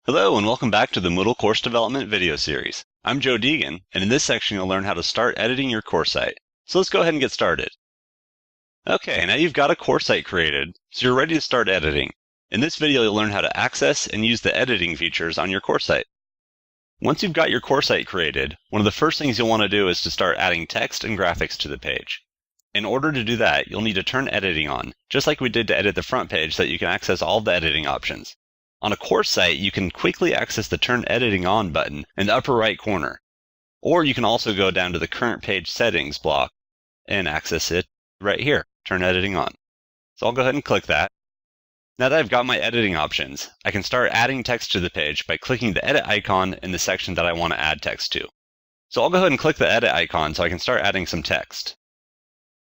Hello and welcome back to the Moodle Course Development video series. I'm Joe Deegan, and in this section you'll learn how to start editing your course site. So let's go ahead and get started. Okay, now you've got a course site created, so you're ready to start editing. In this video you'll learn how to access and use the editing features on your course site. Once you've got your course site created, one of the first things you'll want to do is to start adding text and graphics to the page. In order to do that, you'll need to turn editing on, just like we did to edit the front page so that you can access all the editing options. On a course site, you can quickly access the Turn Editing On button in the upper right corner. Or you can also go down to the Current Page Settings block and access it right here, Turn Editing On. So I'll go ahead and click that. Now that I've got my editing options, I can start adding text to the page by clicking the edit icon in the section that I want to add text to. So I'll go ahead and click the edit icon so I can start adding some text.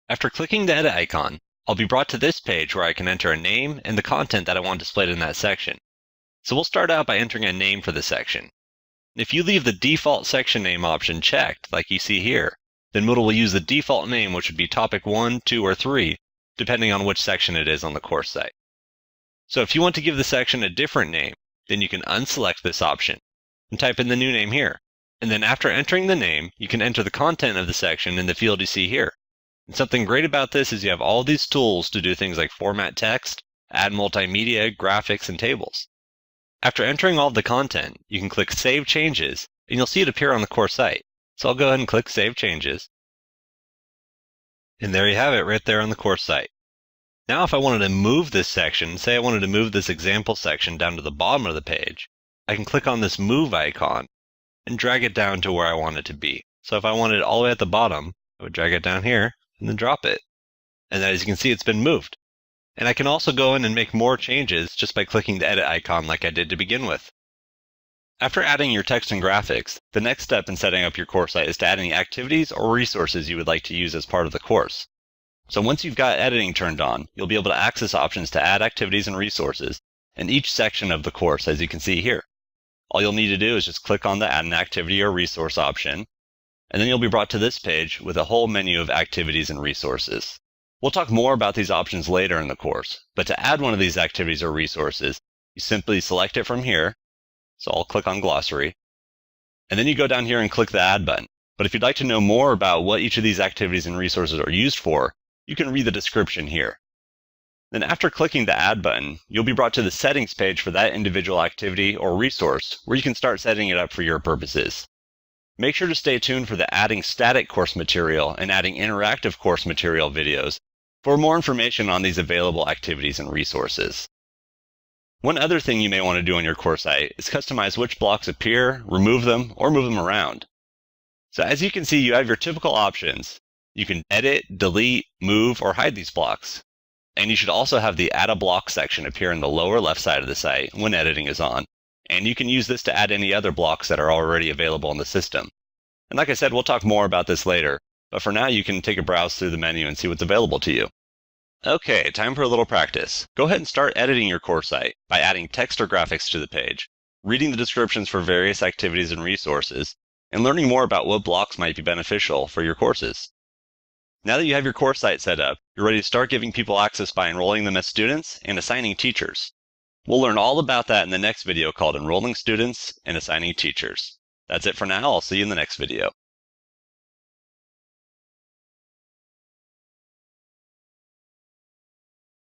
After clicking the edit icon, I'll be brought to this page where I can enter a name and the content that I want displayed in that section. So we'll start out by entering a name for the section. If you leave the default section name option checked, like you see here, then Moodle will use the default name, which would be topic 1, 2, or 3, depending on which section it is on the course site. So if you want to give the section a different name, then you can unselect this option and type in the new name here. And then after entering the name, you can enter the content of the section in the field you see here. And something great about this is you have all these tools to do things like format text, add multimedia, graphics, and tables. After entering all of the content, you can click Save Changes, and you'll see it appear on the course site. So I'll go ahead and click Save Changes. And there you have it right there on the course site. Now if I wanted to move this section, say I wanted to move this example section down to the bottom of the page, I can click on this Move icon and drag it down to where I want it to be. So if I wanted it all the way at the bottom, I would drag it down here and then drop it. And as you can see, it's been moved. And I can also go in and make more changes just by clicking the edit icon like I did to begin with. After adding your text and graphics, the next step in setting up your course site is to add any activities or resources you would like to use as part of the course. So once you've got editing turned on, you'll be able to access options to add activities and resources in each section of the course, as you can see here. All you'll need to do is just click on the Add an Activity or Resource option, and then you'll be brought to this page with a whole menu of activities and resources. We'll talk more about these options later in the course, but to add one of these activities or resources, you simply select it from here. So I'll click on Glossary, and then you go down here and click the Add button. But if you'd like to know more about what each of these activities and resources are used for, you can read the description here. Then after clicking the Add button, you'll be brought to the settings page for that individual activity or resource where you can start setting it up for your purposes. Make sure to stay tuned for the Adding Static Course Material and Adding Interactive Course Material videos for more information on these available activities and resources. One other thing you may want to do on your course site is customize which blocks appear, remove them, or move them around. So as you can see, you have your typical options. You can edit, delete, move, or hide these blocks. And you should also have the Add a Block section appear in the lower left side of the site when editing is on. And you can use this to add any other blocks that are already available in the system. And like I said, we'll talk more about this later. But for now, you can take a browse through the menu and see what's available to you. Okay, time for a little practice. Go ahead and start editing your course site by adding text or graphics to the page, reading the descriptions for various activities and resources, and learning more about what blocks might be beneficial for your courses. Now that you have your course site set up, you're ready to start giving people access by enrolling them as students and assigning teachers. We'll learn all about that in the next video called Enrolling Students and Assigning Teachers. That's it for now. I'll see you in the next video.